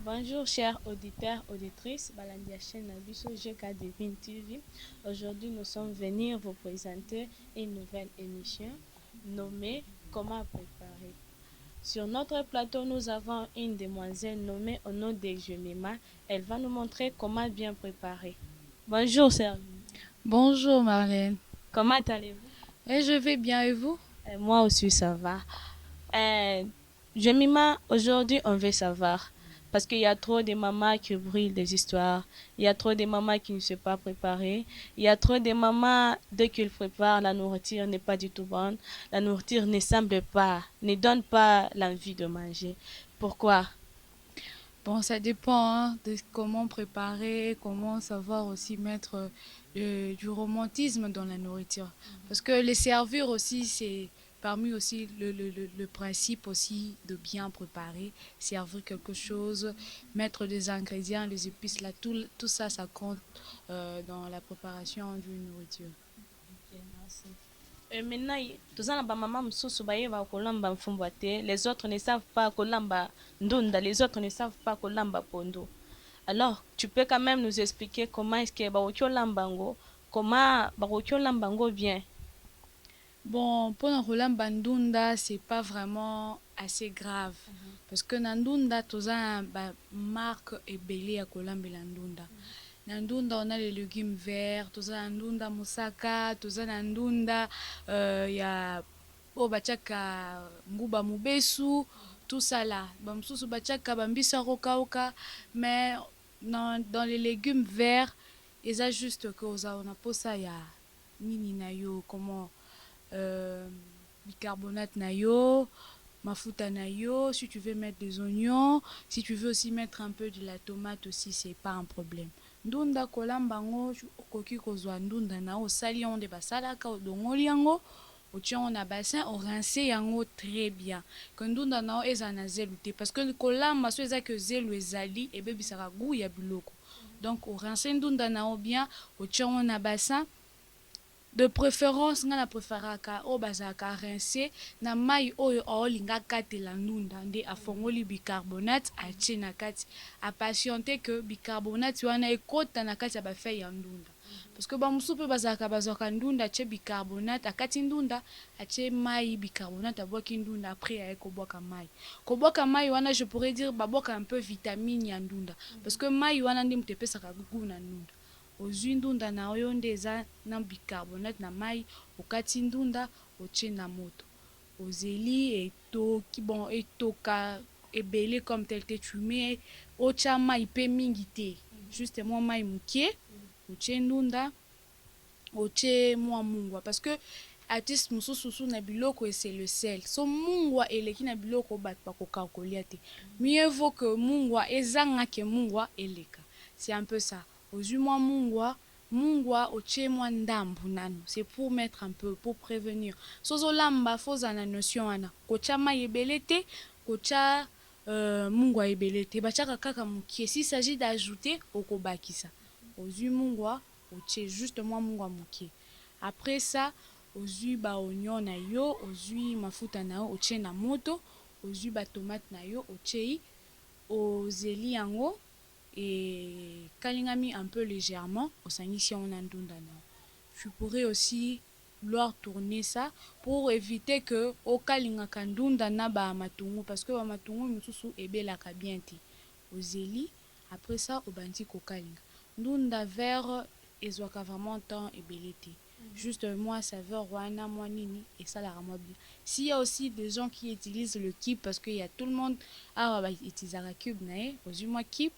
Bonjour chers auditeurs, auditrices, Balandia chaîne Nabiso GK Devine TV. Aujourd'hui, nous sommes venus vous présenter une nouvelle émission nommée Comment préparer. Sur notre plateau, nous avons une demoiselle nommée au nom de Jemima. Elle va nous montrer comment bien préparer. Bonjour Serge, Bonjour Marlène. comment allez-vous? Et je vais bien et vous? Moi aussi, ça va. Euh, Jemima, aujourd'hui, on veut savoir. Parce qu'il y a trop de mamans qui brûlent des histoires. Il y a trop de mamans qui ne sont pas préparées. Il y a trop de mamans, dès qu'ils préparent, la nourriture n'est pas du tout bonne. La nourriture ne semble pas, ne donne pas l'envie de manger. Pourquoi? Bon, ça dépend de comment préparer, comment savoir aussi mettre du romantisme dans la nourriture. Parce que les servir aussi, c'est parmi aussi le principe aussi de bien préparer, servir quelque chose, mettre des ingrédients, les épices, là, tout ça, ça compte dans la préparation d'une nourriture. Ok, merci. Maintenant, toza na bamama mosusu bayeba kolamba mfumbwa te, les autres ne savent pas kolamba ndunda, les autres ne savent pas kolamba pondo. Alors, tu peux quand même nous expliquer comment est-ce que baroki olamba yango, comment baroki olamba yango bien. Bon, pour Roland Bandunda, c'est pas vraiment assez grave. Parce que Nandunda, toza ba marque et belé à Kolambela Ndunda. Nandunda, on a les légumes verts, toza Nandunda moussaka, toza Nandunda, ya oh bachaka nguba mubesu, tout ça là. Bamsusu bachaka bambisa roka oka, mais dans les légumes verts, et ça juste que on a pas ça ya nini na yo, comment euh, bicarbonate na yo, mafuta na yo, si tu veux mettre des oignons, si tu veux aussi mettre un peu de la tomate aussi, c'est pas un problème. Ndunda kolamba ngo okoki kozwa ndunda na osali yango nde basalaka odongoli yango otia yango na bassin orince yango très bien ke ndunda na yo eza na zelu te parce que kolamba so eza ke zelu ezali ebebisaka goût ya biloko donc orince ndunda na yo bien otia yango na bassin de préférence nga na préféraka oyo bazalaka rince na mai oyo aolinga akatela ndunda nde afongoli bicarbonate atie na kati apatiente ke bicarbonate wana ekota na kati ya bafeuille ya ndunda parce que bamosusu mpe bazalaka bazwaka ndunda atie bicarbonate akati ndunda atie mai bicarbonate abwaki ndunda après aye kobwaka mai wana je pourrais dire babwaka un peu vitamine ya ndunda parce que mai wana nde moto epesaka gugu na ndunda ozwi ndunda na yo nde eza na bicarbonate na mai okati ndunda otie na moto ozeli etoki bon etoka ebele comme tel te tu mets otia mai mpe mingi te juste mwa mai moke otie ndunda otie mwa mungwa parce que artiste mosusu na biloko c'est le sel so mungwa eleki na biloko bato bakoka kolia te mieux vaut que mungwa ezangake mungwa eleka c'est un peu ça ozwi mwa mungwa otie mwa ndambu nano c'est pour mettre un peu pour prévenir so ozolamba fo ozala na notion wana kotia mai ebele te kotia mungwa ebele te batiaka kaka mokie s'il s'agit d'ajouter okobakisa ozwi mungwa otie juste mwa mungwa mokie après ça ozwi baoignon na yo ozwi mafuta na yo otie na moto ozwi batomate na yo otie ozeli yango ekalingami un peu légèrement osangisi yango na ndunda na yo tu pourrais aussi vouloir tourner ça pour éviter que okalingaka ndunda na bamatungu parce que bamatungu mosusu ebelaka bien te ozeli après ça obandi kokalinga ndunda vert ezwaka vraiment temps ebele te juste moi saveur wana moi nini esalaka moi bien s'il y a aussi des gens qui utilisent le kib parce que y a tout le monde awa bautilisaka cube na ye ozwi moi kib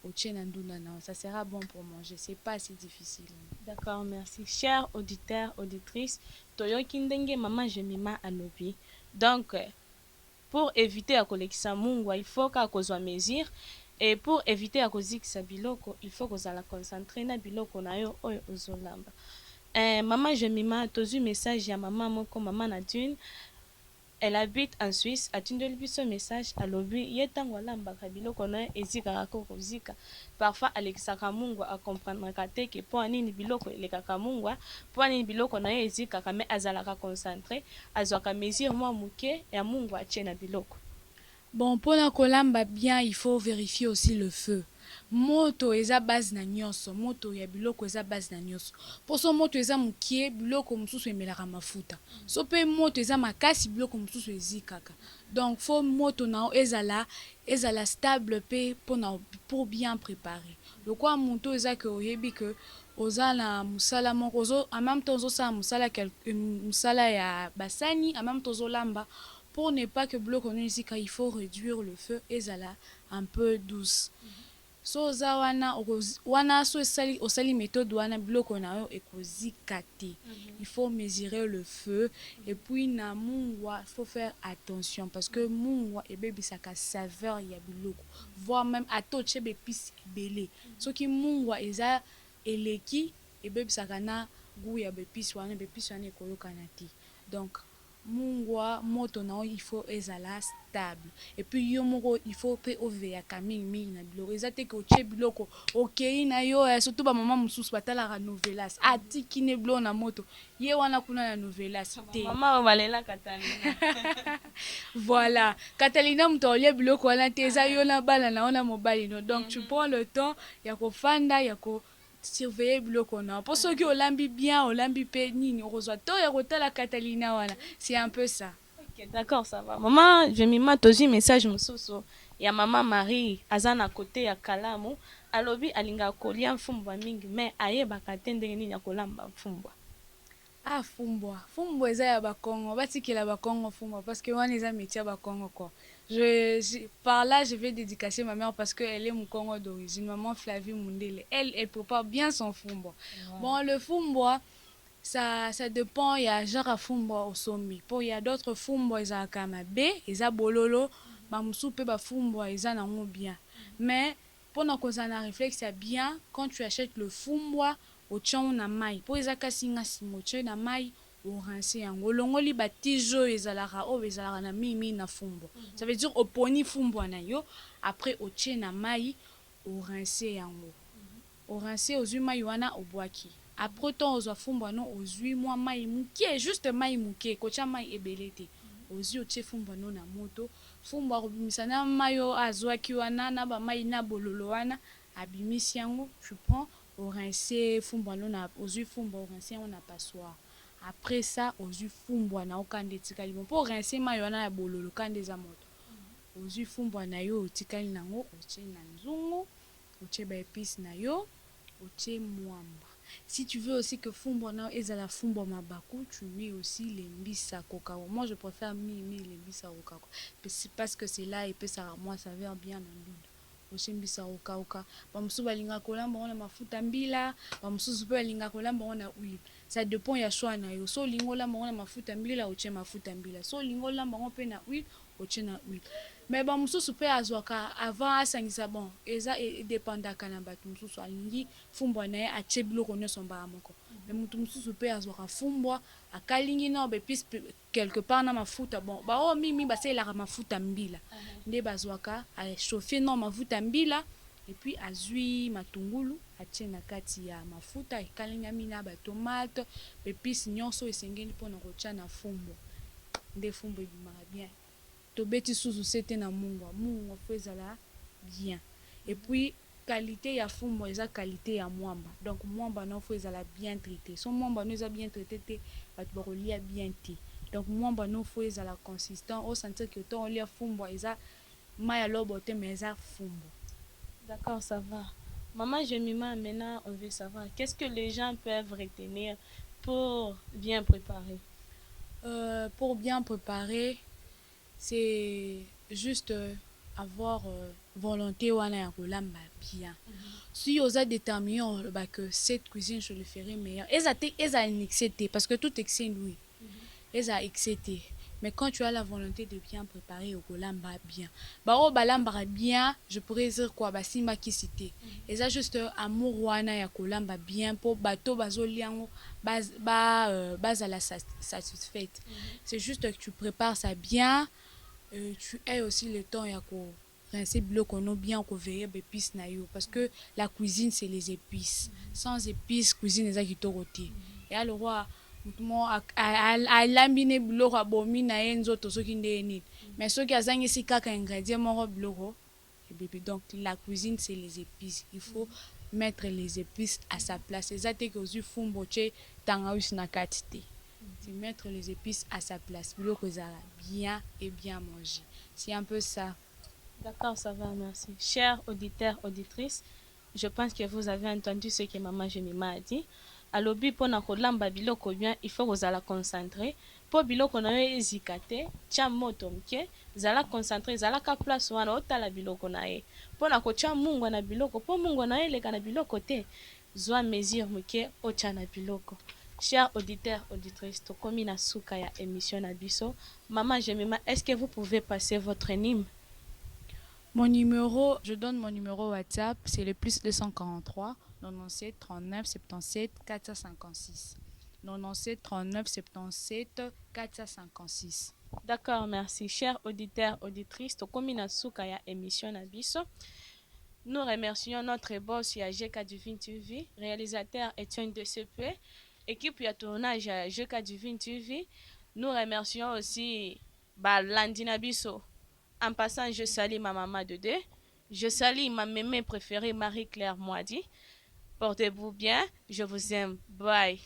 otie na ndunda na yo ça sera bon pour manger c'est pas assez difficile. D'accord, merci. Chers auditeurs, auditrices, toyoki ndenge mama Jemima alobi. Donc, pour éviter à kolekisa mungwa, il faut ka kozwa mesure. Et pour éviter à kozikisa biloko, il faut kozala concentré na biloko na yo oyo ozolamba. Mama Jemima, tozu message ya mama moko mama Nadine. Elle habite en Suisse. Atindeli biso message alobi ye ntango alambaka biloko na ye ezikaka kokozika. Parfois alekisaka mungwa akomprendraka te ke mpo nini biloko elekaka mungwa mpo nini biloko na ye ezikaka me azalaka concentré azwaka mesure mwa moke ya mungwa atie na biloko. Bon, pour la kolamba bien, il faut vérifier aussi le feu. Moto eza base na nyonso, moto ya biloko eza base na nyonso. Poso moto eza mukie, biloko mosusu emelaka mafuta. So pe moto eza makasi, biloko mosusu ezikaka. Donc faut moto na ezala stable pe pour bien préparer. Lokwa moto eza ke oyebi ke oza na musala moko ozo en même temps ozosala musala ya basani, en même temps ozolamba. Pour ne pas que bloc on esika, il faut réduire le feu et zala un peu douce. So za wana so osali méthode wana biloko na yo ekozika te. Il faut mesurer le feu et puis na mungwa il faut faire attention parce que mungwa ebebisaka saveur ya biloko voire même atoche bepisi ebele soki mungwa eza eleki ebebisaka na goût ya bepisi wana ekoyokana te. Donc mungwa moto na il faut ezala stable et puis yo moko il faut pe oveyaka mingi na biloko eza te ke otie biloko okei na yo surtout bamama mosusu batalaka novelas atiki ne biloko na moto ye wana kuna na novelas te mama balela Catalina. voilà Catalina moto olia biloko wana te eza yo na bana na ona mobali no donc tu prends le temps ya kofanda ya ko surveiller biloko na po soki olambi bien olambi pe nini okozwa to ya kotala Catalina wana c'est un peu ça. Ok, d'accord, ça va. Maman, je m'y mets aussi message mosusu ya mama Marie aza na côté ya kalamu alobi alinga kolia mfumbwa mingi mais ayebaka te ndenge nini ya kolamba mfumbwa. Ah, fumbwa eza ya bakongo batikela bakongo fumbwa parce que wana eza métier ya bakongo quoi. Par là je vais dédicacer ma mère parce que elle est mon Congo d'origine, maman Flavie Mundele, elle prépare bien son fumbwa. Wow. Bon le fumbwa ça dépend, il y a genre à fumbwa au sommet. Pour il y a d'autres fumbwa eza kamabe, eza bololo, ba musu pe ba fumbwa eza nango bien. Mais pendant qu'on a un réflexe bien quand tu achètes le fumbwa otiango na mai po eza kasi ngasi motie na mai orince yango olongoli batijo ezalaka oyo ezalaka na mingi na fumbwa. Ça veut dire oponi fumbwa na yo après otie na mai orince yango orince ozwi mai wana obwaki après temps ozwa fumbwa no ozwi mwa mai mukie juste mai mukie kotia mai ebele te ozwi otie fumbwa no na moto fumbwa akobimisa na mai oyo azwaki wana na bamai na bololo wana abimisi yango tu prends orince fumbwa no na ozwi fumbwa orince yango na passoire après ça ozwi fumbwa na okanda etikali bon po orince mai wana ya bololo kanda eza moto ozwi fumbwa na yo otikali nango otie na nzungu otie baépice na yo otie mwamba. Si tu veux aussi que fumbwa na ezala fumbwa mabaku tu mets aussi les mbisa kokako. Moi je préfère les mbisa kokako parce que c'est là et puis ça moi ça vient bien na ndunda oshimbisa okauka bamususu balingaka kolamba na mafuta mbila bamususu pe balingaka kolamba na huile ça dépend ya choix na yo so olingi olamba na mafuta mbila otie mafuta mbila so olingi olamba pe na huile otie na huile mais bamususu pe azwaka avant asangisa bon eza edépendaka na bato mosusu alingi fumbwa na ye atie biloko nyonso mbala moko mais mutu mosusu pe azwaka fumbwa akalingi na bepisi quelque part na mafuta bon bao mingi basalelaka mafuta mbila nde bazwaka achauffe na mafuta mbila et puis azwi matungulu atie na kati ya mafuta ekalingami na batomate bepisi nyonso esengeli mpona kotia na fumbwa nde fumbwa ebimaka bien tobeti susu sete na mungwa fo ezala bien et puis qualité ya fumbwa eza qualité ya mwamba donc mwamba no fo ezala bien traité so mwamba no eza bien traité te bato bakolia bien te donc mwamba no fo ezala consistant o sentir que to olia fumbwa eza mai alobo te mais eza fumbwa. D'accord, ça va. Maman Jemima, maintenant on veut savoir qu'est-ce que les gens peuvent retenir pour bien préparer. Pour bien préparer c'est juste avoir volonté wana ya kolamba bien. Si osa déterminé que cette cuisine je le ferai meilleur eza excité parce que tout excès lui eza excité mais quand tu as la volonté de bien préparer au kolamba bien bao balamba bien je pourrais dire quoi basimba ki cité eza juste amour wana ya kolamba bien pour bato bazoliango bazala satisfaite. C'est juste que tu prépares ça bien. Tu aies aussi le temps ya ko rincer biloko no bien ko veiller épices na yo parce que la cuisine c'est les épices sans épices cuisine eza kitoko te et alors motu mo alambine biloko abomi na ye nzoto soki nde ye nini mais soki azangisi kaka ingrédient moko biloko ebebe. Donc la cuisine c'est les épices, il faut mettre les épices à sa place. Eza te ke ozwi fumbo tie tangawisi na kati te, c'est mettre les épices à sa place biloko ezala bien et bien manger, c'est un peu ça. D'accord, ça va, merci. Chers auditeurs, auditrices, je pense que vous avez entendu ce que maman Jemima a dit. Alobi pona kolamba biloko bien, il faut kozala concentré. Po biloko na yo ezika te, tia moto mke, zala concentré, zala ka place wana otala biloko na ye. Pona kotia mungwa na biloko, po mungwa na ye leka na biloko te, zwa mesure mke otia na biloko. Chers auditeurs, auditrices, tokomi na suka ya émission na biso. Maman Jemima, est-ce que vous pouvez passer votre NIM? Mon numéro, je donne mon numéro WhatsApp, c'est le plus 243 97 39 77 456. 97 39 77 456. D'accord, merci. Chers auditeurs, auditrices, tokomi na suka ya émission na biso. Nous remercions notre boss ya GK Divine TV, réalisateur Etienne DCP, équipe ya tournage ya GK Divine TV. Nous remercions aussi Landina Biso. En passant, je salue ma maman de deux. Je salue ma mémé préférée Marie-Claire Moidi. Portez-vous bien. Je vous aime. Bye.